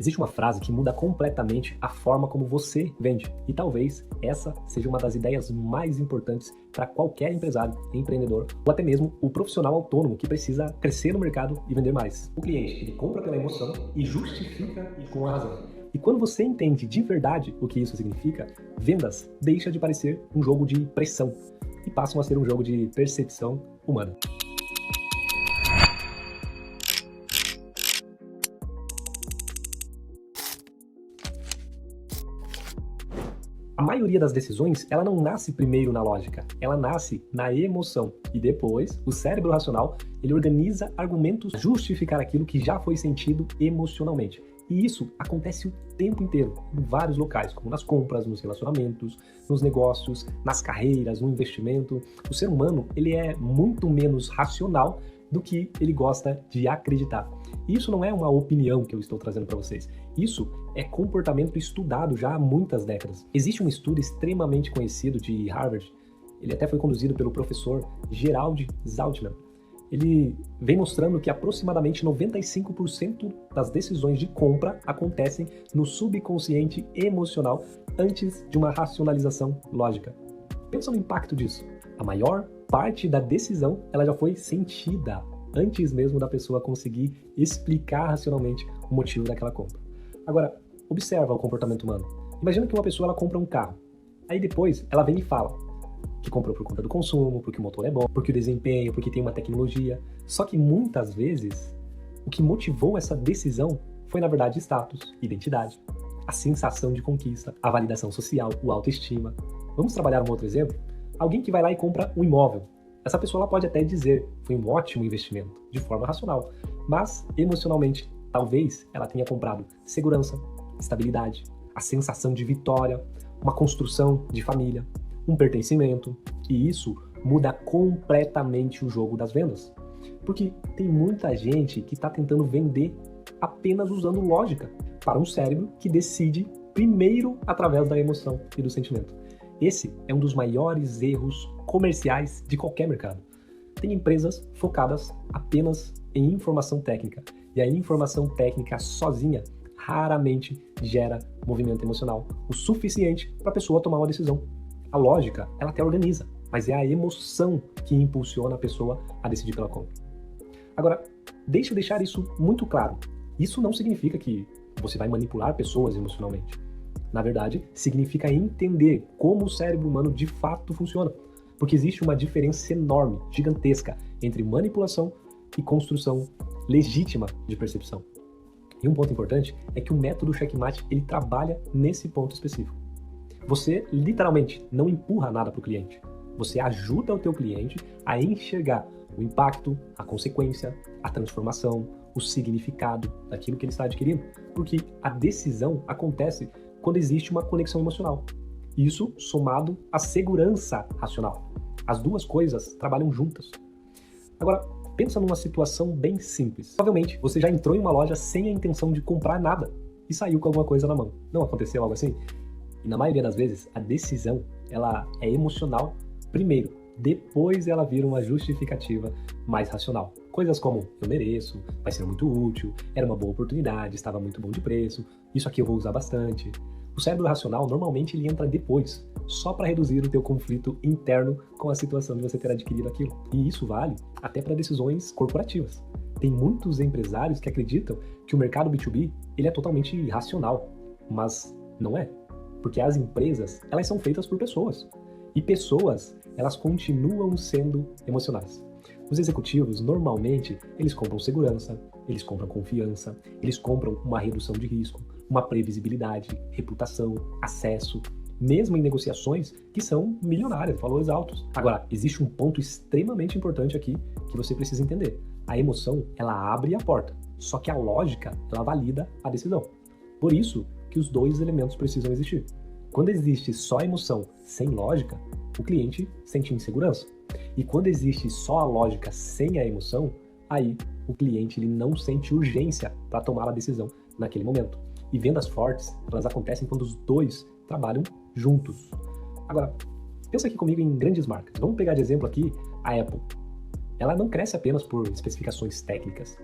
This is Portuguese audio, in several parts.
Existe uma frase que muda completamente a forma como você vende. E talvez essa seja uma das ideias mais importantes para qualquer empresário, empreendedor ou até mesmo o profissional autônomo que precisa crescer no mercado e vender mais. O cliente, ele compra pela emoção e justifica com a razão. E quando você entende de verdade o que isso significa, vendas deixa de parecer um jogo de pressão e passam a ser um jogo de percepção humana. A maioria das decisões, ela não nasce primeiro na lógica, ela nasce na emoção. E depois, o cérebro racional, ele organiza argumentos para justificar aquilo que já foi sentido emocionalmente. E isso acontece o tempo inteiro, em vários locais, como nas compras, nos relacionamentos, nos negócios, nas carreiras, no investimento. O ser humano, ele é muito menos racional do que ele gosta de acreditar. E isso não é uma opinião que eu estou trazendo para vocês. Isso é comportamento estudado já há muitas décadas. Existe um estudo extremamente conhecido de Harvard, ele até foi conduzido pelo professor Gerald Zaltman. Ele vem mostrando que aproximadamente 95% das decisões de compra acontecem no subconsciente emocional antes de uma racionalização lógica. Pensa no impacto disso. A maior parte da decisão ela já foi sentida antes mesmo da pessoa conseguir explicar racionalmente o motivo daquela compra. Agora, observa o comportamento humano. Imagina que uma pessoa ela compra um carro. Aí depois ela vem e fala que comprou por conta do consumo, porque o motor é bom, porque o desempenho, porque tem uma tecnologia. Só que muitas vezes o que motivou essa decisão foi na verdade status, identidade, a sensação de conquista, a validação social, o autoestima. Vamos trabalhar um outro exemplo? Alguém que vai lá e compra um imóvel. Essa pessoa ela pode até dizer foi um ótimo investimento, de forma racional, mas emocionalmente, talvez ela tenha comprado segurança, estabilidade, a sensação de vitória, uma construção de família, um pertencimento, e isso muda completamente o jogo das vendas. Porque tem muita gente que está tentando vender apenas usando lógica para um cérebro que decide primeiro através da emoção e do sentimento. Esse é um dos maiores erros comerciais de qualquer mercado. Tem empresas focadas apenas em informação técnica, e a informação técnica sozinha raramente gera movimento emocional o suficiente para a pessoa tomar uma decisão. A lógica, ela até organiza, mas é a emoção que impulsiona a pessoa a decidir pela compra. Agora, deixa eu deixar isso muito claro. Isso não significa que você vai manipular pessoas emocionalmente. Na verdade, significa entender como o cérebro humano de fato funciona. Porque existe uma diferença enorme, gigantesca, entre manipulação e construção legítima de percepção. E um ponto importante é que o método checkmate ele trabalha nesse ponto específico. Você literalmente não empurra nada para o cliente. Você ajuda o teu cliente a enxergar o impacto, a consequência, a transformação, o significado daquilo que ele está adquirindo. Porque a decisão acontece quando existe uma conexão emocional. Isso somado à segurança racional. As duas coisas trabalham juntas. Agora, pensa numa situação bem simples. Provavelmente você já entrou em uma loja sem a intenção de comprar nada e saiu com alguma coisa na mão. Não aconteceu algo assim? E na maioria das vezes, a decisão ela é emocional primeiro, depois ela vira uma justificativa mais racional. Coisas como, eu mereço, vai ser muito útil, era uma boa oportunidade, estava muito bom de preço, isso aqui eu vou usar bastante. O cérebro racional, normalmente, ele entra depois, só para reduzir o teu conflito interno com a situação de você ter adquirido aquilo. E isso vale até para decisões corporativas. Tem muitos empresários que acreditam que o mercado B2B ele é totalmente irracional, mas não é. Porque as empresas, elas são feitas por pessoas. E pessoas, elas continuam sendo emocionais. Os executivos, normalmente, eles compram segurança, eles compram confiança, eles compram uma redução de risco, uma previsibilidade, reputação, acesso, mesmo em negociações que são milionárias, valores altos. Agora, existe um ponto extremamente importante aqui que você precisa entender. A emoção, ela abre a porta, só que a lógica, ela valida a decisão. Por isso que os dois elementos precisam existir. Quando existe só emoção sem lógica, o cliente sente insegurança. E quando existe só a lógica sem a emoção, aí o cliente ele não sente urgência para tomar a decisão naquele momento. E vendas fortes, elas acontecem quando os dois trabalham juntos. Agora, pensa aqui comigo em grandes marcas. Vamos pegar de exemplo aqui a Apple. Ela não cresce apenas por especificações técnicas.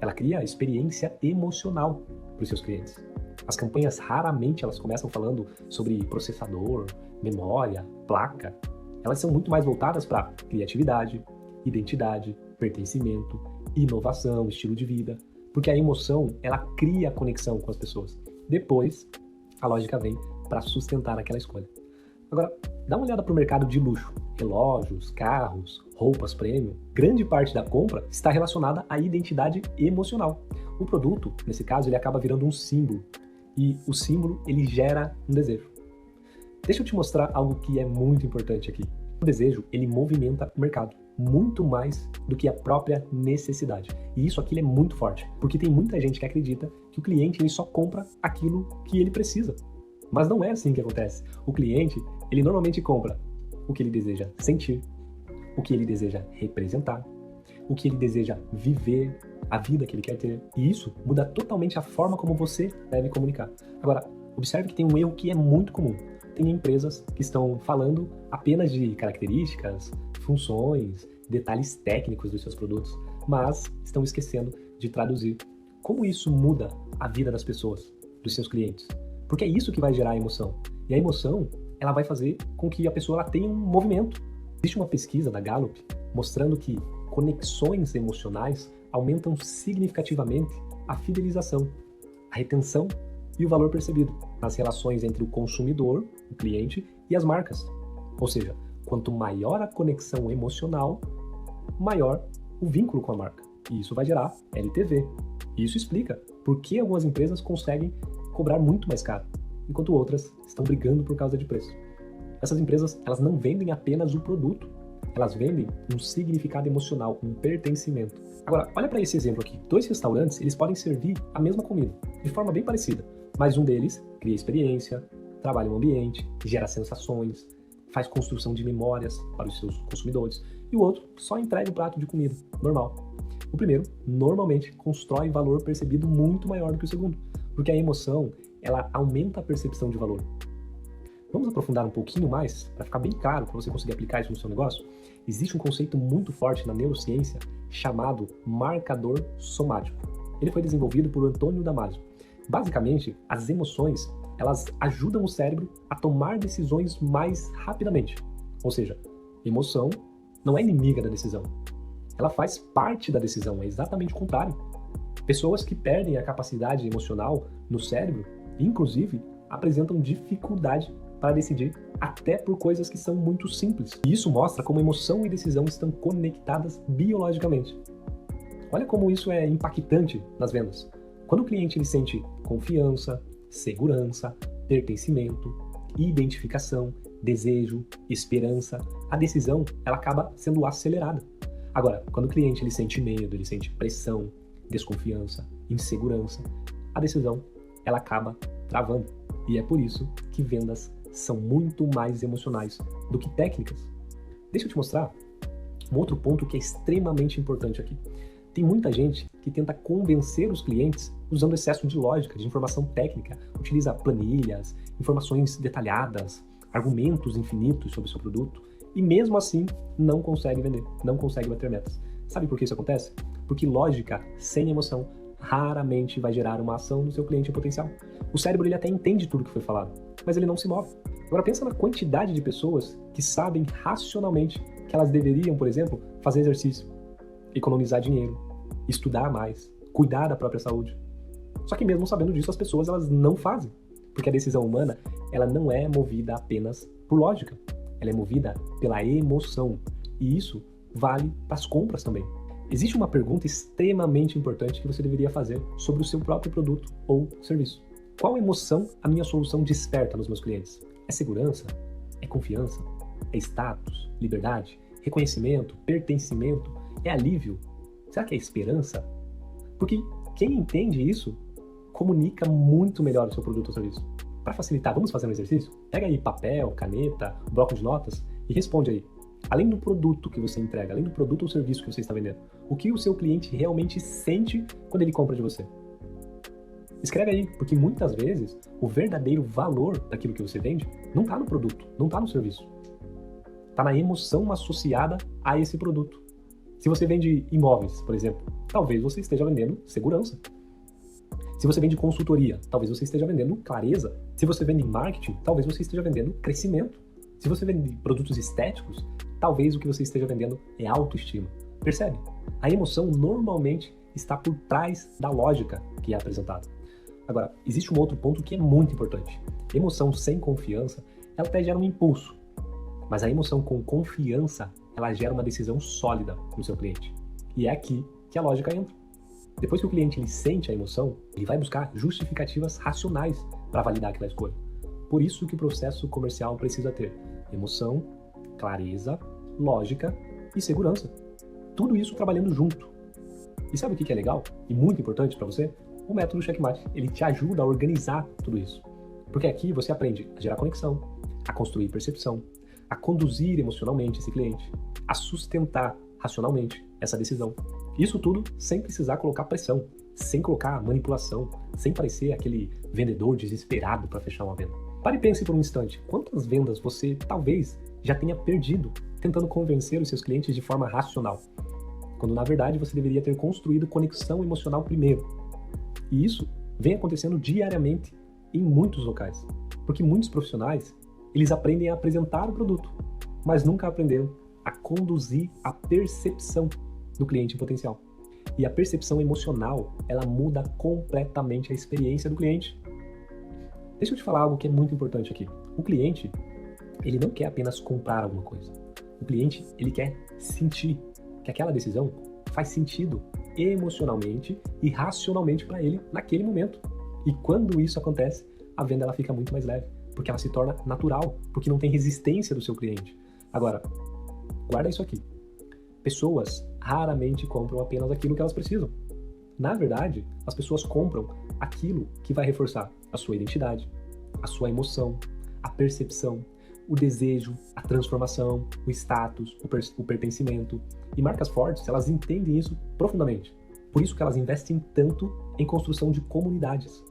Ela cria experiência emocional. para os seus clientes. As campanhas raramente elas começam falando sobre processador, memória, placa. Elas são muito mais voltadas para criatividade, identidade, pertencimento, inovação, estilo de vida, porque a emoção ela cria conexão com as pessoas. Depois, a lógica vem para sustentar aquela escolha. Agora, dá uma olhada para o mercado de luxo. Relógios, carros, roupas premium. Grande parte da compra está relacionada à identidade emocional. O produto, nesse caso, ele acaba virando um símbolo. E o símbolo, ele gera um desejo. Deixa eu te mostrar algo que é muito importante aqui. O desejo, ele movimenta o mercado. Muito mais do que a própria necessidade. E isso aqui é muito forte. Porque tem muita gente que acredita que o cliente ele só compra aquilo que ele precisa. Mas não é assim que acontece. O cliente, ele normalmente compra o que ele deseja sentir, o que ele deseja representar, o que ele deseja viver, a vida que ele quer ter. E isso muda totalmente a forma como você deve comunicar. Agora, observe que tem um erro que é muito comum. Tem empresas que estão falando apenas de características, funções, detalhes técnicos dos seus produtos, mas estão esquecendo de traduzir como isso muda a vida das pessoas, dos seus clientes. Porque é isso que vai gerar a emoção. E a emoção, ela vai fazer com que a pessoa ela tenha um movimento. Existe uma pesquisa da Gallup mostrando que conexões emocionais aumentam significativamente a fidelização, a retenção e o valor percebido nas relações entre o consumidor, o cliente, e as marcas. Ou seja, quanto maior a conexão emocional, maior o vínculo com a marca. E isso vai gerar LTV. E isso explica por que algumas empresas conseguem cobrar muito mais caro, enquanto outras estão brigando por causa de preço. Essas empresas, elas não vendem apenas o produto, elas vendem um significado emocional, um pertencimento. Agora, olha para esse exemplo aqui. 2 restaurantes, eles podem servir a mesma comida, de forma bem parecida, mas um deles cria experiência, trabalha um ambiente, gera sensações, faz construção de memórias para os seus consumidores, e o outro só entrega um prato de comida, normal. O primeiro, normalmente, constrói valor percebido muito maior do que o segundo, porque a emoção, ela aumenta a percepção de valor. Vamos aprofundar um pouquinho mais, para ficar bem claro, para você conseguir aplicar isso no seu negócio? Existe um conceito muito forte na neurociência chamado marcador somático. Ele foi desenvolvido por Antônio Damasio. Basicamente, as emoções, elas ajudam o cérebro a tomar decisões mais rapidamente. Ou seja, emoção não é inimiga da decisão. Ela faz parte da decisão, é exatamente o contrário. Pessoas que perdem a capacidade emocional no cérebro, inclusive, apresentam dificuldade para decidir até por coisas que são muito simples. E isso mostra como emoção e decisão estão conectadas biologicamente. Olha como isso é impactante nas vendas. Quando o cliente ele sente confiança, segurança, pertencimento, identificação, desejo, esperança, a decisão ela acaba sendo acelerada. Agora, quando o cliente ele sente medo, ele sente pressão, desconfiança, insegurança, a decisão ela acaba travando. E é por isso que vendas são muito mais emocionais do que técnicas. Deixa eu te mostrar um outro ponto que é extremamente importante aqui. Tem muita gente que tenta convencer os clientes usando excesso de lógica, de informação técnica, utiliza planilhas, informações detalhadas, argumentos infinitos sobre o seu produto e mesmo assim não consegue vender, não consegue bater metas. Sabe por que isso acontece? Porque lógica sem emoção raramente vai gerar uma ação no seu cliente potencial. O cérebro ele até entende tudo que foi falado, mas ele não se move. Agora pensa na quantidade de pessoas que sabem racionalmente que elas deveriam, por exemplo, fazer exercício, economizar dinheiro, estudar mais, cuidar da própria saúde. Só que mesmo sabendo disso, as pessoas elas não fazem, porque a decisão humana ela não é movida apenas por lógica, ela é movida pela emoção, e isso vale para as compras também. Existe uma pergunta extremamente importante que você deveria fazer sobre o seu próprio produto ou serviço. Qual emoção a minha solução desperta nos meus clientes? É segurança? É confiança? É status? Liberdade? Reconhecimento? Pertencimento? É alívio? Será que é esperança? Porque quem entende isso comunica muito melhor o seu produto ou serviço. Para facilitar, vamos fazer um exercício? Pega aí papel, caneta, bloco de notas e responde aí. Além do produto que você entrega, além do produto ou serviço que você está vendendo, o que o seu cliente realmente sente quando ele compra de você? Escreve aí, porque muitas vezes o verdadeiro valor daquilo que você vende não está no produto, não está no serviço. Está na emoção associada a esse produto. Se você vende imóveis, por exemplo, talvez você esteja vendendo segurança. Se você vende consultoria, talvez você esteja vendendo clareza. Se você vende marketing, talvez você esteja vendendo crescimento. Se você vende produtos estéticos, talvez o que você esteja vendendo é autoestima. Percebe? A emoção normalmente está por trás da lógica que é apresentada. Agora, existe um outro ponto que é muito importante. Emoção sem confiança, ela até gera um impulso. Mas a emoção com confiança, ela gera uma decisão sólida no seu cliente. E é aqui que a lógica entra. Depois que o cliente ele sente a emoção, ele vai buscar justificativas racionais para validar aquela escolha. Por isso que o processo comercial precisa ter emoção, clareza, lógica e segurança. Tudo isso trabalhando junto. E sabe o que é legal e muito importante para você? O método Checkmate. Ele te ajuda a organizar tudo isso. Porque aqui você aprende a gerar conexão, a construir percepção, a conduzir emocionalmente esse cliente, a sustentar racionalmente essa decisão. Isso tudo sem precisar colocar pressão, sem colocar manipulação, sem parecer aquele vendedor desesperado para fechar uma venda. Pare e pense por um instante, quantas vendas você talvez já tenha perdido tentando convencer os seus clientes de forma racional, quando na verdade você deveria ter construído conexão emocional primeiro. E isso vem acontecendo diariamente em muitos locais, porque muitos profissionais, eles aprendem a apresentar o produto, mas nunca aprenderam a conduzir a percepção do cliente potencial. E a percepção emocional, ela muda completamente a experiência do cliente. Deixa eu te falar algo que é muito importante aqui. O cliente, ele não quer apenas comprar alguma coisa. O cliente, ele quer sentir que aquela decisão faz sentido emocionalmente e racionalmente para ele naquele momento. E quando isso acontece, a venda ela fica muito mais leve, porque ela se torna natural, porque não tem resistência do seu cliente. Agora, guarda isso aqui. Pessoas raramente compram apenas aquilo que elas precisam. Na verdade, as pessoas compram aquilo que vai reforçar a sua identidade, a sua emoção, a percepção, o desejo, a transformação, o status, o pertencimento. E marcas fortes, elas entendem isso profundamente. Por isso que elas investem tanto em construção de comunidades.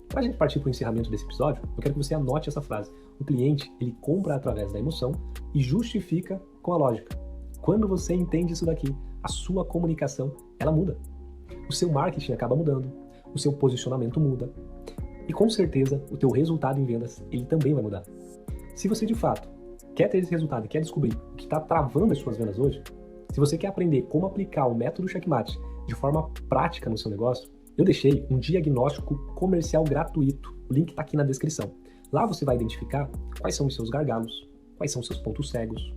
Para a gente partir para o encerramento desse episódio, eu quero que você anote essa frase. O cliente, ele compra através da emoção e justifica com a lógica. Quando você entende isso daqui, a sua comunicação, ela muda. O seu marketing acaba mudando, o seu posicionamento muda. E com certeza, o teu resultado em vendas, ele também vai mudar. Se você de fato quer ter esse resultado e quer descobrir o que está travando as suas vendas hoje, se você quer aprender como aplicar o método Checkmate de forma prática no seu negócio, eu deixei um diagnóstico comercial gratuito. O link está aqui na descrição. Lá você vai identificar quais são os seus gargalos, quais são os seus pontos cegos,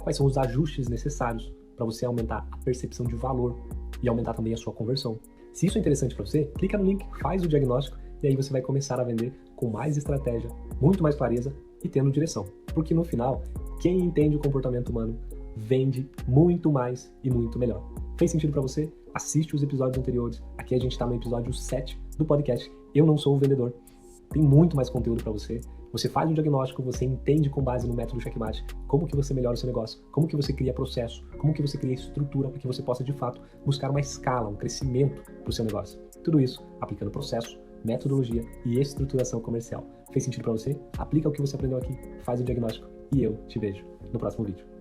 quais são os ajustes necessários para você aumentar a percepção de valor e aumentar também a sua conversão. Se isso é interessante para você, clica no link, faz o diagnóstico e aí você vai começar a vender com mais estratégia, muito mais clareza e tendo direção. Porque no final, quem entende o comportamento humano vende muito mais e muito melhor. Fez sentido para você? Assiste os episódios anteriores. Aqui a gente está no episódio 7 do podcast Eu Não Sou o Vendedor. Tem muito mais conteúdo para você. Você faz um diagnóstico, você entende com base no método Checkmate como que você melhora o seu negócio, como que você cria processo, como que você cria estrutura para que você possa, de fato, buscar uma escala, um crescimento para o seu negócio. Tudo isso aplicando processo, metodologia e estruturação comercial. Fez sentido para você? Aplica o que você aprendeu aqui, faz o diagnóstico e eu te vejo no próximo vídeo.